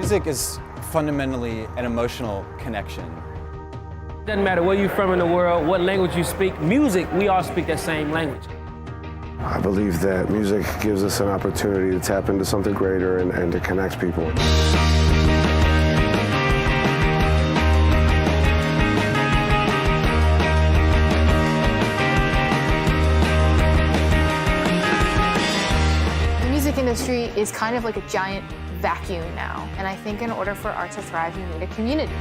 Music is fundamentally an emotional connection. Doesn't matter where you're from in the world, what language you speak, music, we all speak that same language. I believe that music gives us an opportunity to tap into something greater and to connect people. The music industry is kind of like a giant vacuum now, and I think in order for art to thrive, you need a community.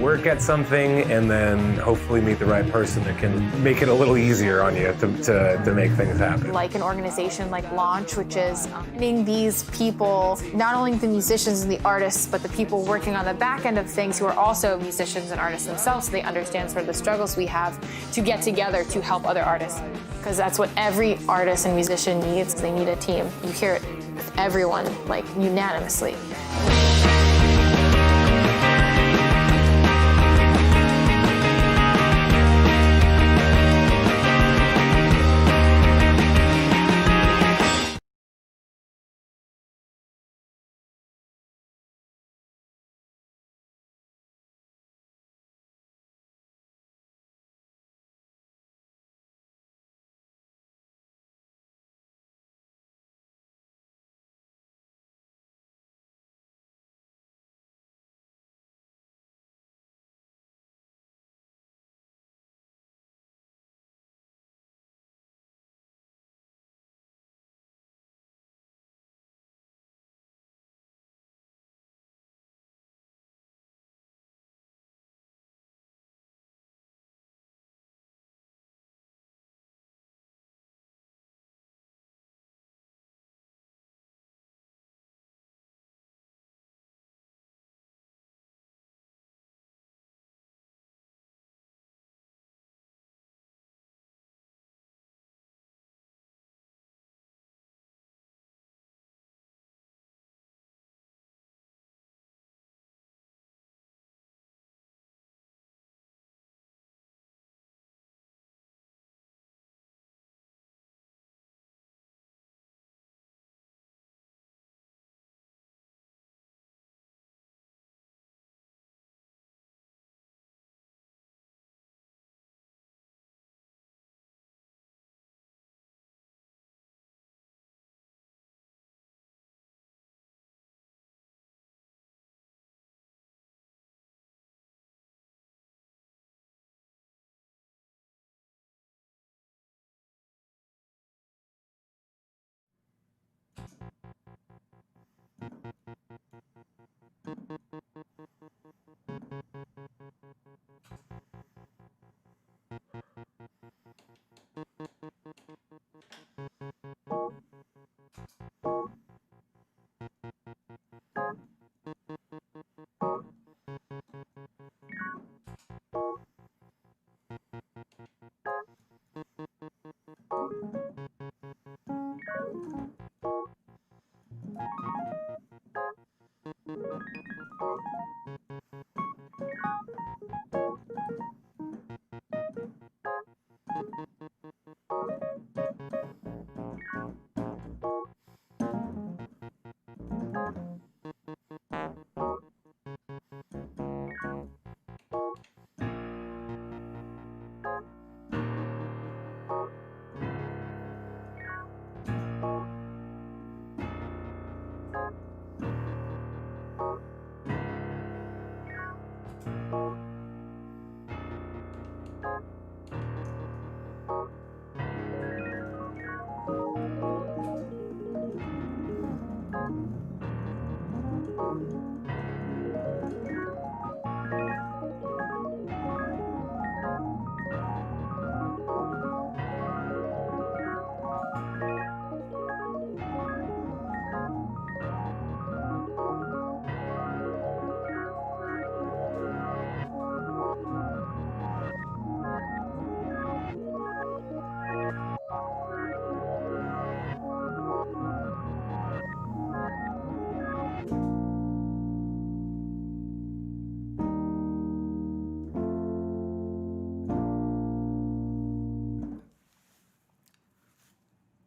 Work at something and then hopefully meet the right person that can make it a little easier on you to make things happen. Like an organization like Launch, which is finding these people, not only the musicians and the artists, but the people working on the back end of things who are also musicians and artists themselves, so they understand sort of the struggles we have to get together to help other artists. Because that's what every artist and musician needs. They need a team. You hear it with everyone, like, unanimously.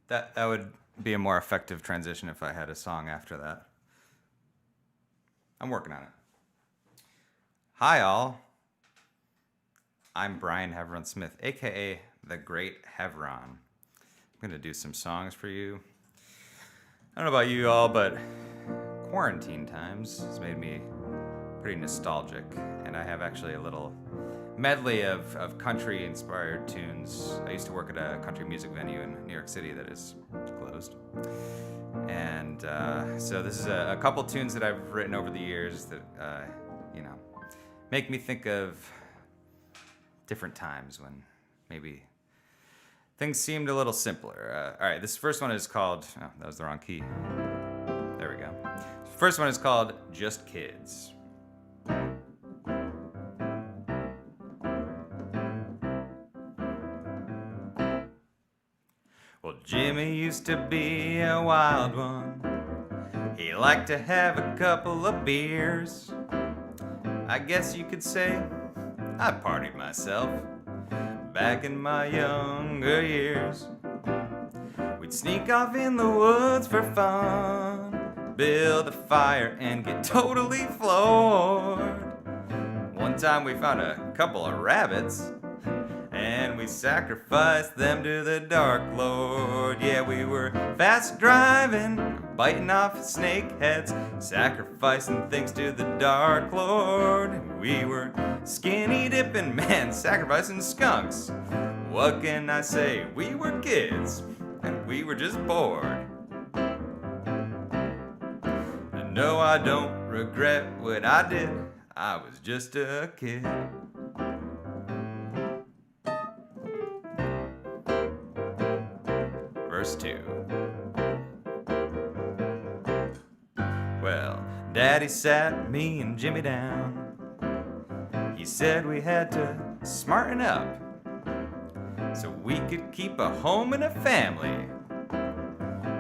That would be a more effective transition if I had a song after that. I'm working on it. Hi, all. I'm Brian Heveron Smith, aka the Great Heveron. I'm gonna do some songs for you. I don't know about you all, but quarantine times has made me pretty nostalgic, and I have actually a little medley of country-inspired tunes. I used to work at a country music venue in New York City that is closed. And so this is a couple tunes that I've written over the years that, make me think of different times when maybe things seemed a little simpler. All right, this first one is called, oh, that was the wrong key. There we go. First one is called Just Kids. Well, Jimmy used to be a wild one. He liked to have a couple of beers. I guess you could say I partied myself back in my younger years. We'd sneak off in the woods for fun, build a fire and get totally floored. One time we found a couple of rabbits and we sacrificed them to the Dark Lord. Yeah, we were fast driving, biting off snake heads, sacrificing things to the Dark Lord. We were skinny dipping, man, sacrificing skunks. What can I say? We were kids, and we were just bored. And no, I don't regret what I did. I was just a kid. Verse 2. Well, Daddy sat me and Jimmy down. He said we had to smarten up so we could keep a home and a family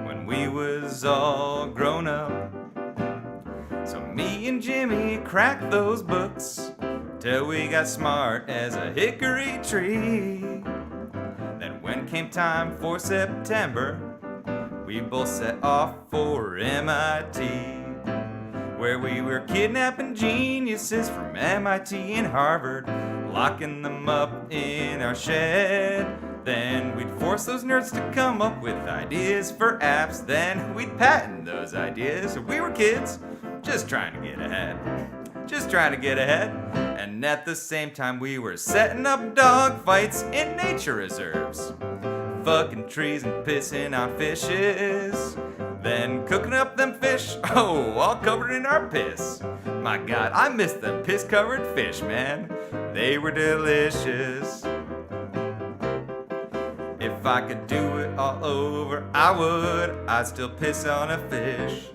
when we was all grown up. So me and Jimmy cracked those books till we got smart as a hickory tree. Then when came time for September, we both set off for MIT, where we were kidnapping geniuses from MIT and Harvard, locking them up in our shed. Then we'd force those nerds to come up with ideas for apps. Then we'd patent those ideas. We were kids, just trying to get ahead. Just trying to get ahead. And at the same time we were setting up dog fights in nature reserves, fucking trees and pissing on fishes, then cooking up them fish, oh, all covered in our piss. My God, I miss them piss-covered fish, man. They were delicious. If I could do it all over, I would. I'd still piss on a fish.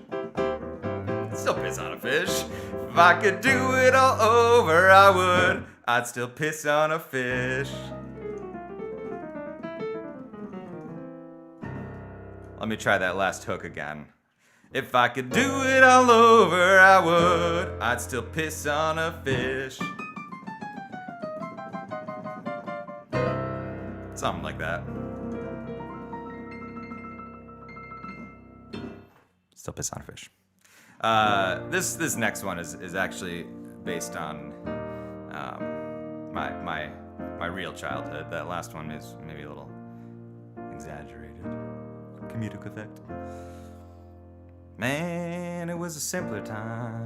Still piss on a fish. If I could do it all over, I would. I'd still piss on a fish. Let me try that last hook again. If I could do it all over, I would. I'd still piss on a fish. Something like that. Still piss on a fish. This next one is actually based on my real childhood. That last one is maybe a little exaggerated. Comedic effect. Man, it was a simpler time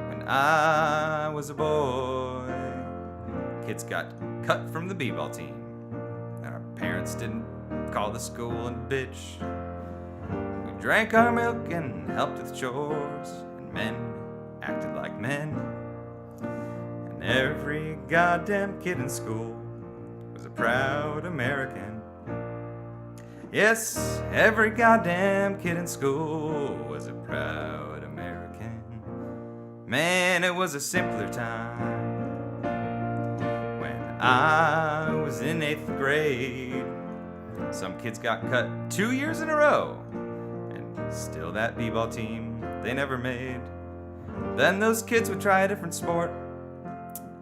when I was a boy. Kids got cut from the b-ball team. Our parents didn't call the school and bitch. We drank our milk and helped with chores, and men acted like men. And every goddamn kid in school was a proud American. Yes, every goddamn kid in school was a proud American. Man, it was a simpler time when I was in 8th grade. Some kids got cut 2 years in a row, and still that b-ball team they never made. Then those kids would try a different sport,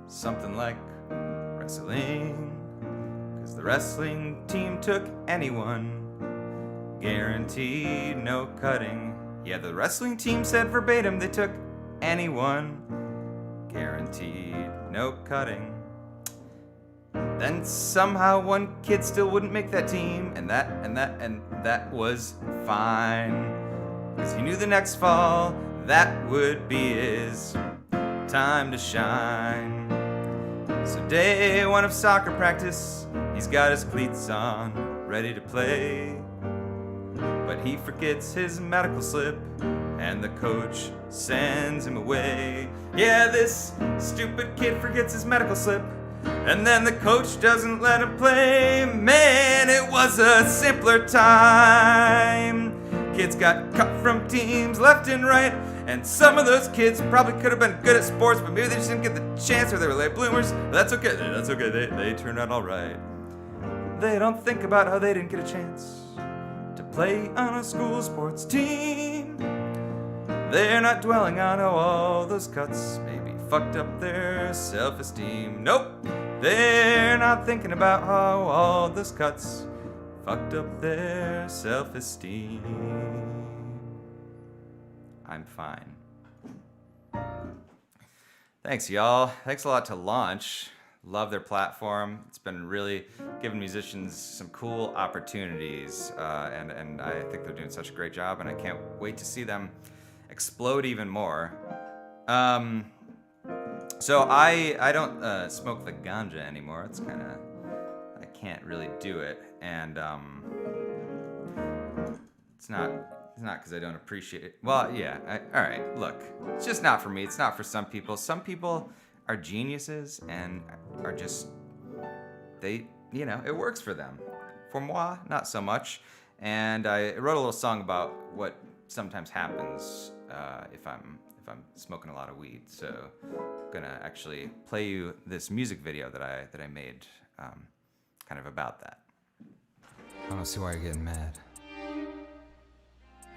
something like wrestling, 'cause the wrestling team took anyone, guaranteed no cutting Yeah, the wrestling team said verbatim they took anyone. Guaranteed, no cutting. Then somehow one kid still wouldn't make that team, and that was fine. Cause he knew the next fall, that would be his time to shine. So day one of soccer practice, he's got his cleats on, ready to play. But he forgets his medical slip, and the coach sends him away. Yeah, this stupid kid forgets his medical slip, and then the coach doesn't let him play. Man, it was a simpler time. Kids got cut from teams left and right, and some of those kids probably could have been good at sports, but maybe they just didn't get the chance, or they were late bloomers. But that's okay, they turned out all right. They don't think about how they didn't get a chance to play on a school sports team. They're not dwelling on how all those cuts maybe fucked up their self-esteem. Nope, they're not thinking about how all those cuts fucked up their self-esteem. I'm fine. Thanks, y'all. Thanks a lot to Launch. Love their platform. It's been really giving musicians some cool opportunities, and I think they're doing such a great job, and I can't wait to see them explode even more. So I don't smoke the ganja anymore. It's kind of, I can't really do it, and it's not because I don't appreciate it. Well, yeah. All right. Look, it's just not for me. It's not for some people. Some people are geniuses and are just, it works for them. For moi, not so much. And I wrote a little song about what sometimes happens if I'm smoking a lot of weed. So I'm gonna actually play you this music video that I made, kind of about that. I don't see why you're getting mad.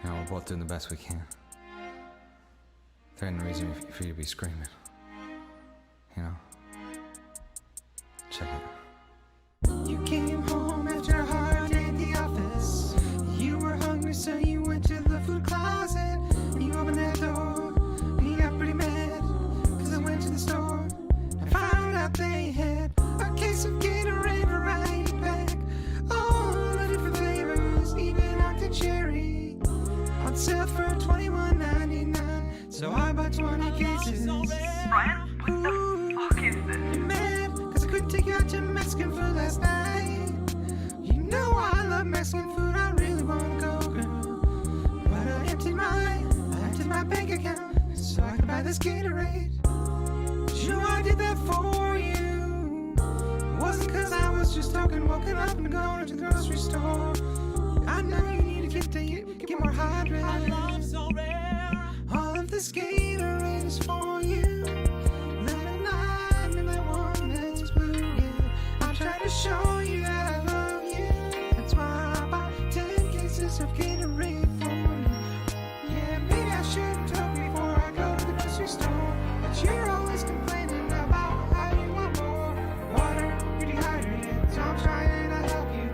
You know, we're both doing the best we can. There ain't no reason for you to be screaming. You know? Check it. You came home after a hard day at the office. You were hungry, so you went to the food closet. And you opened that door, and you got pretty mad. Cause I went to the store, and found out they had a case of Gatorade variety pack. All the different flavors, even Arctic Cherry. On sale for $21.99. So I bought 20 cases. Brian, what the fuck is this? You're mad, cause I couldn't take you out to Mexican food last night. You know I love Mexican food, I really wanna go, girl. But I emptied my bank account so I could buy this Gatorade. You know I did that for you. It wasn't cause I was just woken up and going to the grocery store. I know you need to get more hydrated. I love so rare. All of this Gatorade is for you. Lemon lime and that one that's blue, yeah. I'll try to show you that I love you. That's why I bought 10 cases of Gatorade for you. Yeah, maybe I should have told you before I go to the grocery store. But you're always complaining about how you want more water, you're dehydrated, so I'm trying to help you.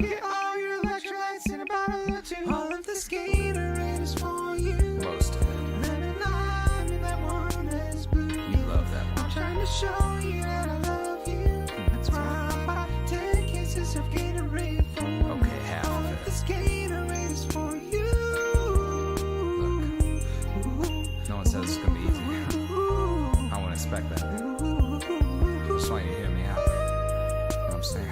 Get all your electrolytes in a bottle or two. All of this Gatorade is for you. Most. Lemon lime and that one that's blue. You love that one. I'm trying to show you that I love you. That's why I bought 10 cases of Gatorade for you. Okay, half All of of it. this Gatorade is for you. No one says it's gonna be easy. I wouldn't expect that. Just want you to hear me out. You know what I'm saying?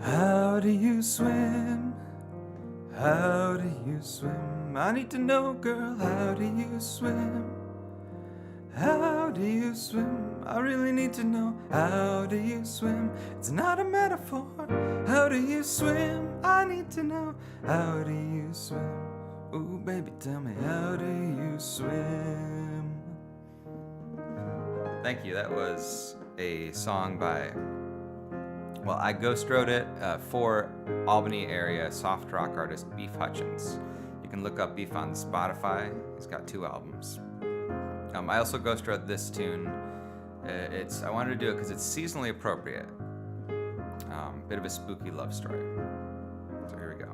How do you swim? How do you swim? I need to know, girl, how do you swim? How do you swim? I really need to know, how do you swim? It's not a metaphor. How do you swim? I need to know, how do you swim? Ooh, baby, tell me, how do you swim? Thank you. That was a song by Well, I ghost wrote it for Albany area soft rock artist Beef Hutchins. You can look up Beef on Spotify. He's got 2 albums. I also ghost wrote this tune. I wanted to do it because it's seasonally appropriate. Bit of a spooky love story. So here we go.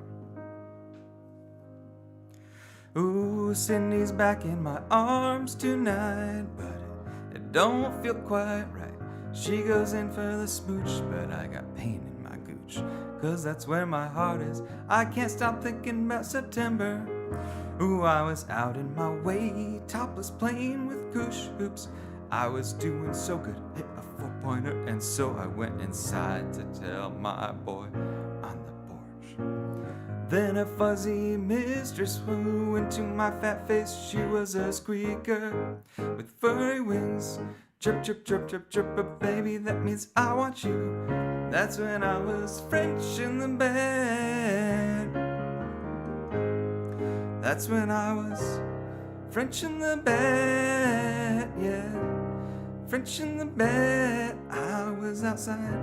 Ooh, Cindy's back in my arms tonight, but it don't feel quite right. She goes in for the smooch, but I got pain in my gooch, 'cause that's where my heart is. I can't stop thinking about September. Ooh, I was out in my way, topless playing with goosh hoops. I was doing so good, hit a 4-pointer, and so I went inside to tell my boy on the porch. Then a fuzzy mistress flew into my fat face. She was a squeaker with furry wings. Chirp, chirp, chirp, chirp, chirp, but baby, that means I want you. That's when I was French in the bed. That's when I was French in the bed, yeah. French in the bed, I was outside.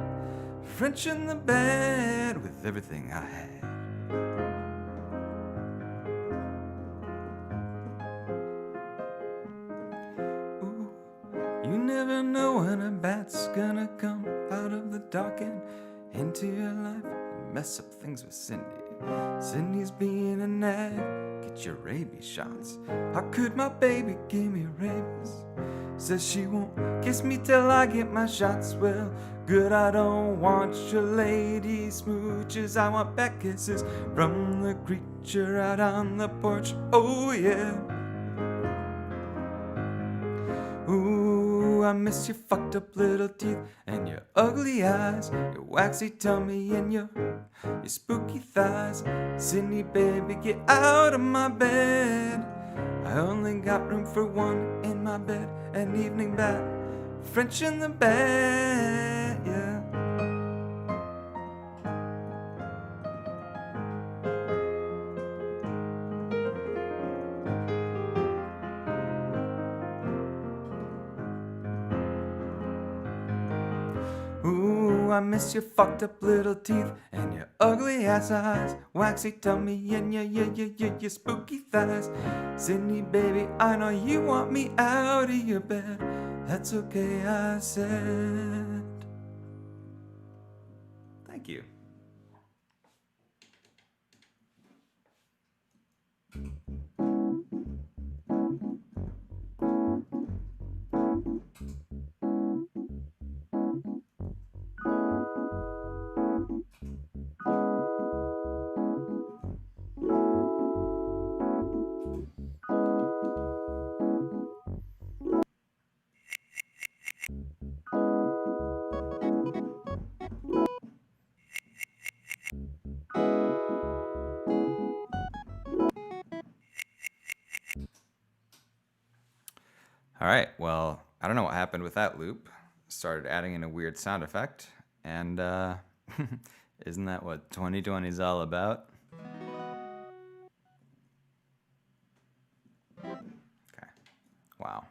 French in the bed with everything I had. Ooh, you never know when a bat's gonna come out of the dark and into your life and mess up things with Cindy. Cindy's being a nag, get your rabies shots. How could my baby give me rabies? Says she won't kiss me till I get my shots. Well, good, I don't want your lady smooches. I want back kisses from the creature out on the porch. Oh yeah. Ooh, I miss your fucked up little teeth and your ugly eyes, your waxy tummy and your spooky thighs. Cindy, baby, get out of my bed. I only got room for one in my bed, an evening bat, French in the bed, yeah. Ooh, I miss your fucked up little teeth and your ugly ass eyes, waxy tummy and your spooky thighs. Cindy, baby, I know you want me out of your bed. That's okay, I said. Thank you. All right, well, I don't know what happened with that loop. Started adding in a weird sound effect, and isn't that what 2020 is all about? Okay, wow,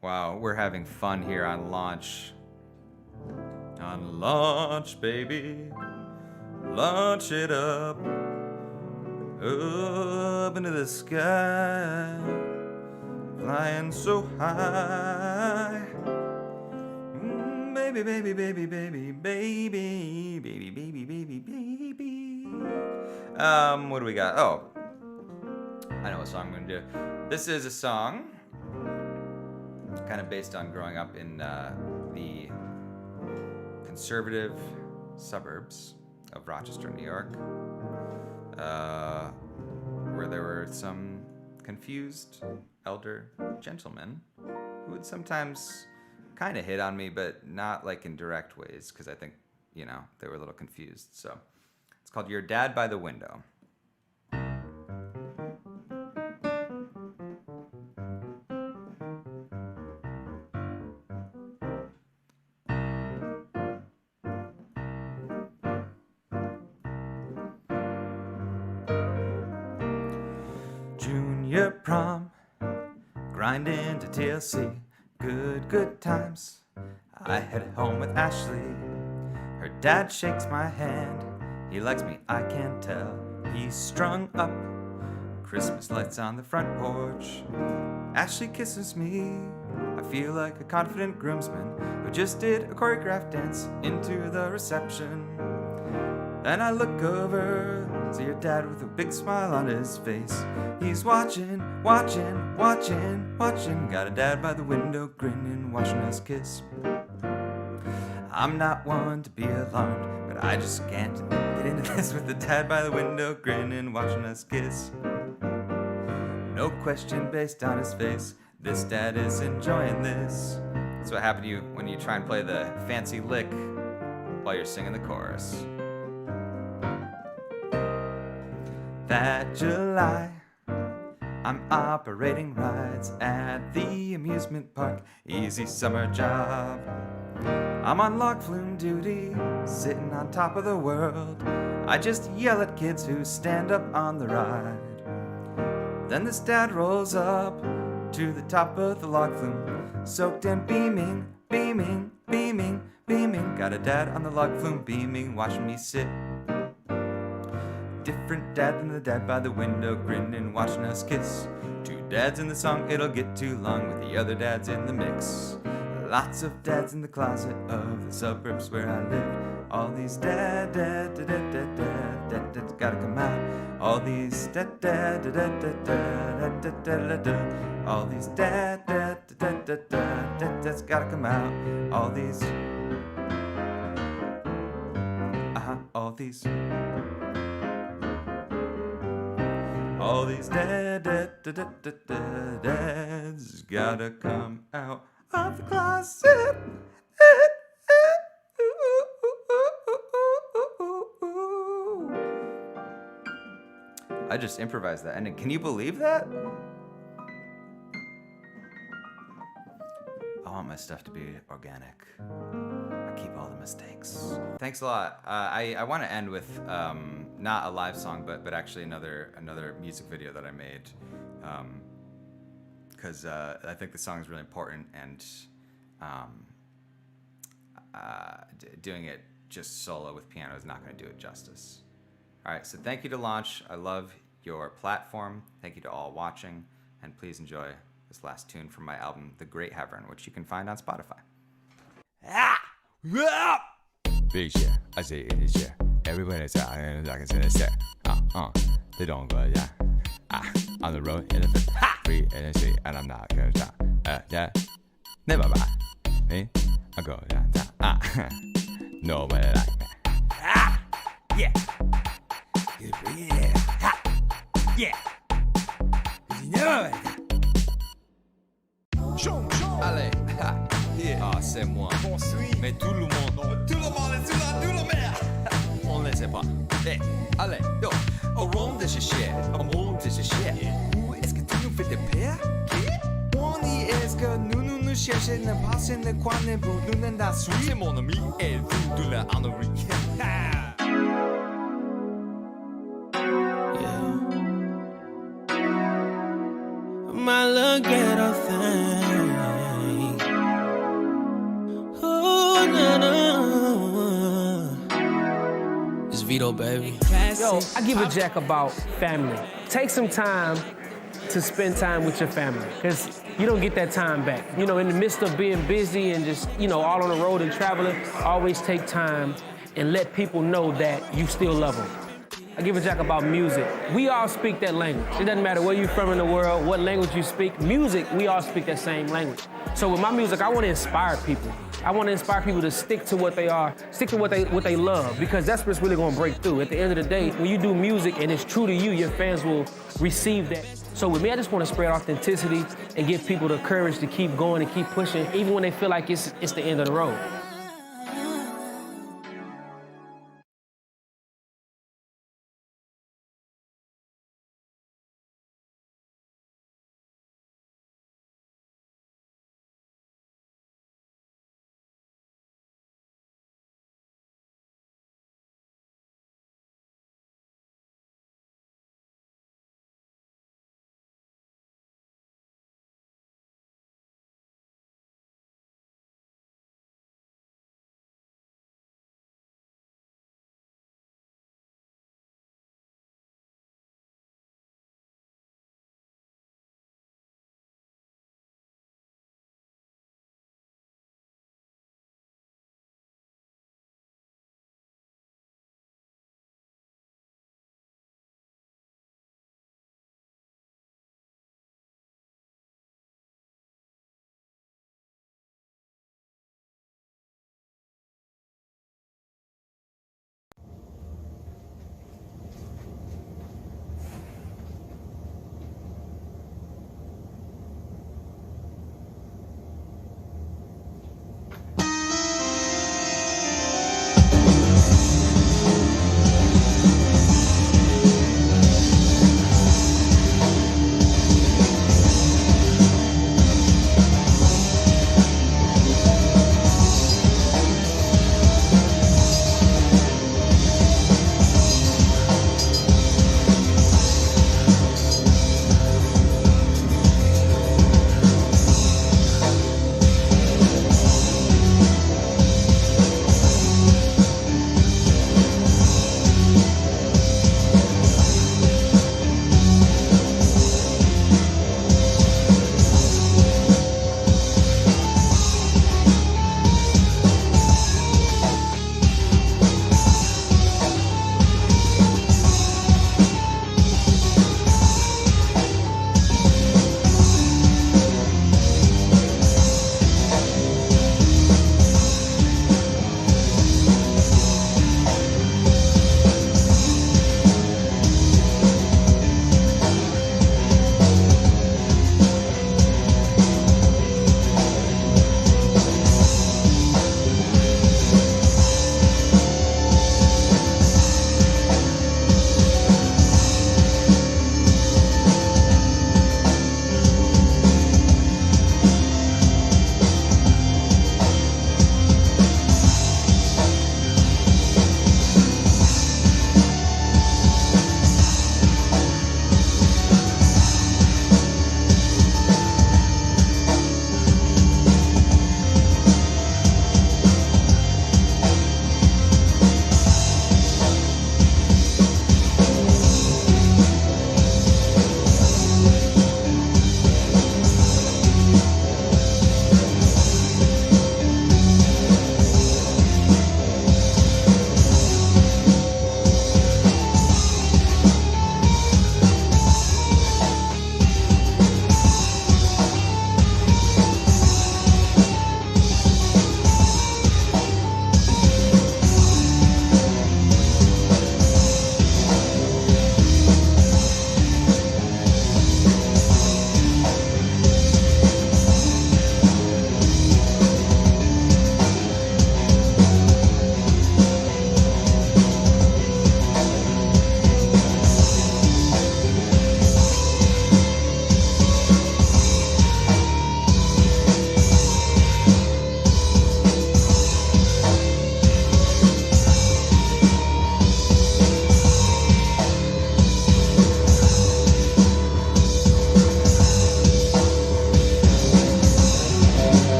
we're having fun here on launch. On launch, baby, launch it up into the sky. Flying so high, baby, baby, baby, baby, baby, baby, baby, baby, baby. What do we got? Oh, I know what song I'm gonna do. This is a song kind of based on growing up in the conservative suburbs of Rochester, New York, where there were some confused elder gentlemen who would sometimes kind of hit on me, but not like in direct ways, because I think, you know, they were a little confused. So it's called Your Dad by the Window. Junior prom, grinding to TLC, good times. I headed home with Ashley. Her dad shakes my hand. He likes me, I can tell. He's strung up. Christmas lights on the front porch. Ashley kisses me. I feel like a confident groomsman who just did a choreographed dance into the reception. Then I look over, see your dad with a big smile on his face. He's watching, watching, watching, watching. Got a dad by the window grinning, watching us kiss. I'm not one to be alarmed, but I just can't get into this with the dad by the window grinning, watching us kiss. No question based on his face, this dad is enjoying this. That's what happened to you when you try and play the fancy lick while you're singing the chorus. That July, I'm operating rides at the amusement park, easy summer job. I'm on log flume duty, sitting on top of the world. I just yell at kids who stand up on the ride. Then this dad rolls up to the top of the log flume, soaked and beaming, beaming, beaming, beaming. Got a dad on the log flume beaming, watching me sit. Different dad than the dad by the window, grinning, watching us kiss. Two dads in the song, it'll get too long with the other dads in the mix. Lots of dads in the closet of the suburbs where I live. All these dads gotta come out. All these dads all these dads gotta come out. All these all these dads gotta come out of the closet. I just improvised that ending. Can you believe that? I want my stuff to be organic. I keep all the mistakes. Thanks a lot. I want to end with not a live song, but actually another music video that I made, because I think the song is really important, and doing it just solo with piano is not going to do it justice. All right, so thank you to Launch. I love your platform. Thank you to all watching, and please enjoy this last tune from my album, The Great Heveron, which you can find on Spotify. Big shit, I say it is shit. Everybody's out and I can say it. They don't go, yeah. On the road, in the free energy, and I'm not gonna stop. Yeah, never mind. Me, I go down. Nobody like me. Yeah. Yeah. You know it. Allez, yeah. C'est moi. Mais tout le monde. Tout le monde est là, tout le monde. On ne sait pas. Hey, allez, yo. Au rond de ce chien. Au rond de ce chien. Où est-ce que tu nous fais des pères? Qui? On y est-ce que nous cherchons ne passer ne quoi ne vous nous n'en da suite. C'est mon ami et vous de la Henri. My little ghetto thing. Oh, no. It's Vito, baby. Yo, I give a jack about family. Take some time to spend time with your family, because you don't get that time back. You know, in the midst of being busy and just, all on the road and traveling, always take time and let people know that you still love them. I give a jack about music. We all speak that language. It doesn't matter where you're from in the world, what language you speak. Music, we all speak that same language. So with my music, I want to inspire people. I want to inspire people to stick to what they are, stick to what they love, because that's what's really going to break through. At the end of the day, when you do music and it's true to you, your fans will receive that. So with me, I just want to spread authenticity and give people the courage to keep going and keep pushing, even when they feel like it's the end of the road.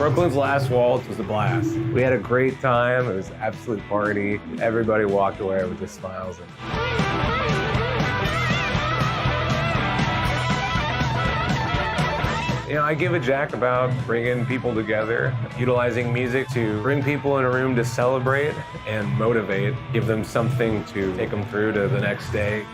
Brooklyn's Last Waltz was a blast. We had a great time. It was an absolute party. Everybody walked away with just smiles. You know, I give a jack about bringing people together, utilizing music to bring people in a room to celebrate and motivate, give them something to take them through to the next day.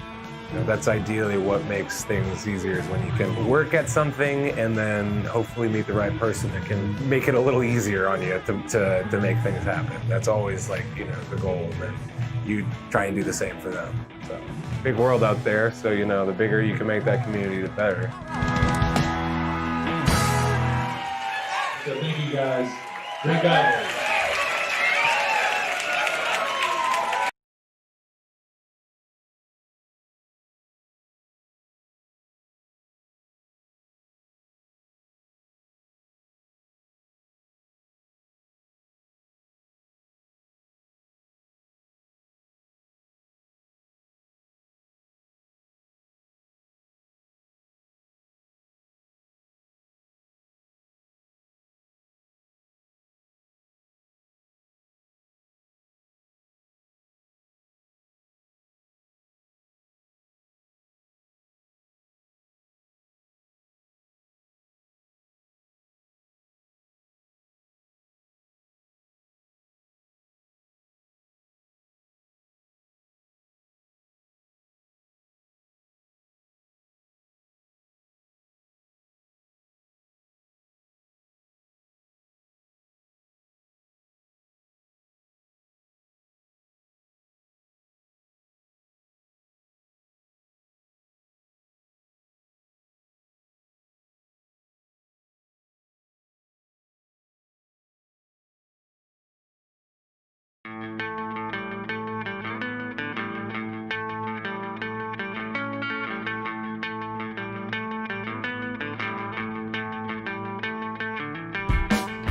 You know, that's ideally what makes things easier, is when you can work at something and then hopefully meet the right person that can make it a little easier on you to make things happen. That's always, like, you know, the goal, and then you try and do the same for them. So, big world out there, so, you know, the bigger you can make that community, the better. So thank you guys. Great guys.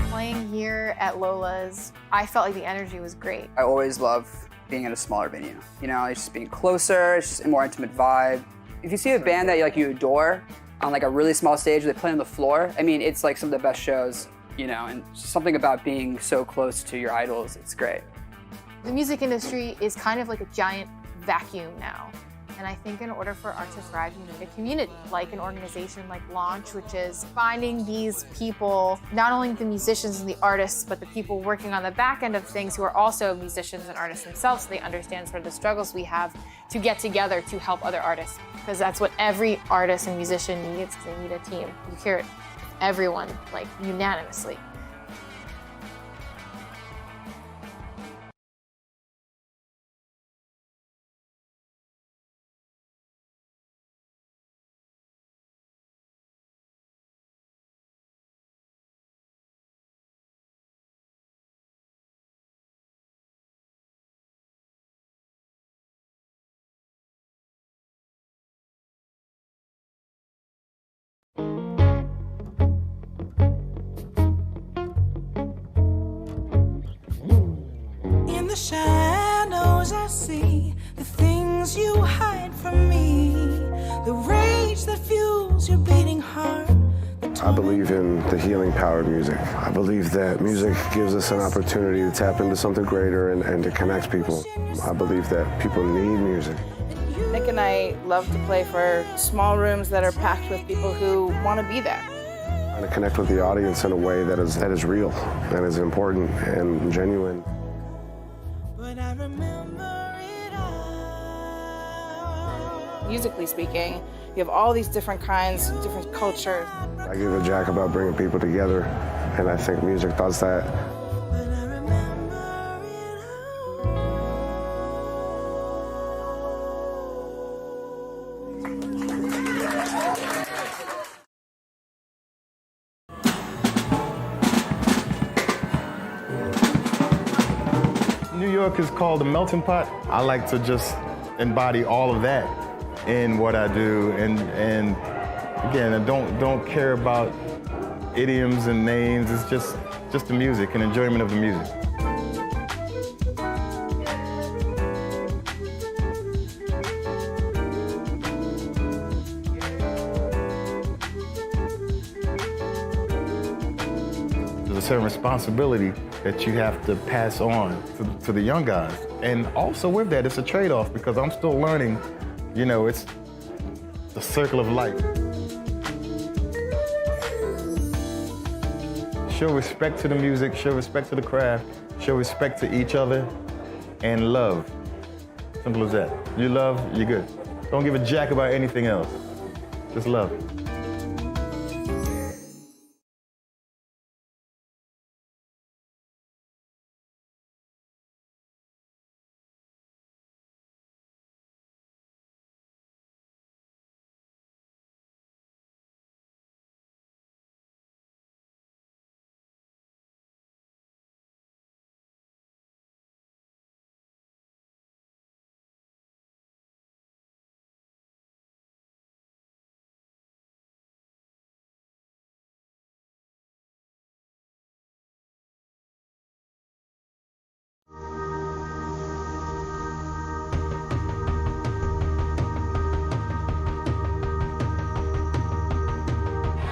Playing here at Lola's, I felt like the energy was great. I always love being in a smaller venue. You know, it's just being closer, it's just a more intimate vibe. If you see a band that you adore on like a really small stage where they play on the floor, I mean, it's like some of the best shows, you know, and something about being so close to your idols, it's great. The music industry is kind of like a giant vacuum now. And I think in order for art to thrive, you need a community, like an organization like Launch, which is finding these people, not only the musicians and the artists, but the people working on the back end of things who are also musicians and artists themselves, so they understand sort of the struggles we have to get together to help other artists. Because that's what every artist and musician needs, because they need a team. You hear it, everyone, like, unanimously. In the shadows I see the things you hide from me, the rage that fuels your beating heart. I believe in the healing power of music. I believe that music gives us an opportunity to tap into something greater and to connect people. I believe that people need music. Nick and I love to play for small rooms that are packed with people who want to be there. And to connect with the audience in a way that is real, and is important and genuine. But I remember it all. Musically speaking, you have all these different kinds, different cultures. I give a jack about bringing people together, and I think music does that. New York is called a melting pot. I like to just embody all of that in what I do, and again, I don't care about idioms and names. It's just the music and enjoyment of the music. There's a certain responsibility that you have to pass on to the young guys. And also with that, it's a trade-off because I'm still learning, you know, it's the circle of life. Show respect to the music, show respect to the craft, show respect to each other, and love. Simple as that. You love, you're good. Don't give a jack about anything else. Just love.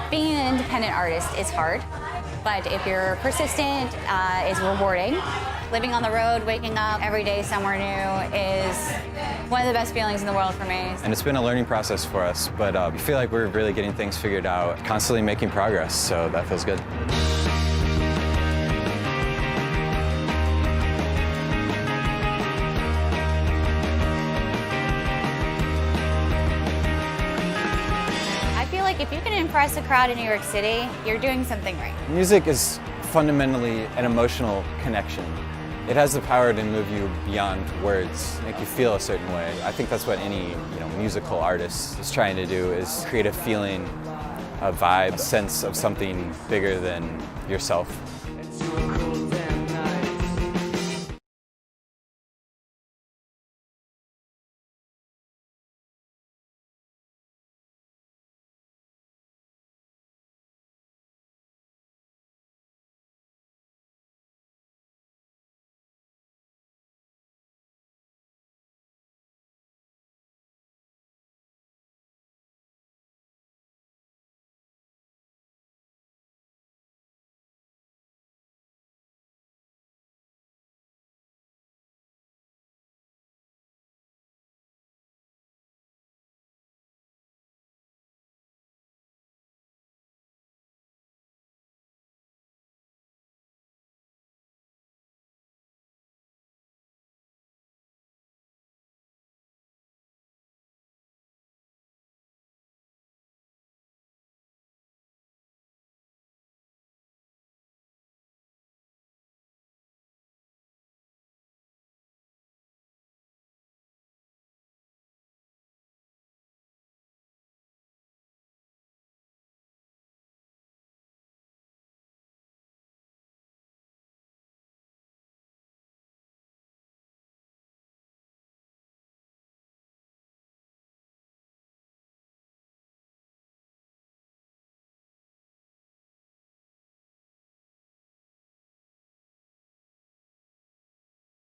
Being an independent artist is hard, but if you're persistent, it's rewarding. Living on the road, waking up every day somewhere new is one of the best feelings in the world for me. And it's been a learning process for us, but we feel like we're really getting things figured out, constantly making progress, so that feels good. Like if you can impress a crowd in New York City, you're doing something right. Music is fundamentally an emotional connection. It has the power to move you beyond words, make you feel a certain way. I think that's what any musical artist is trying to do, is create a feeling, a vibe, a sense of something bigger than yourself.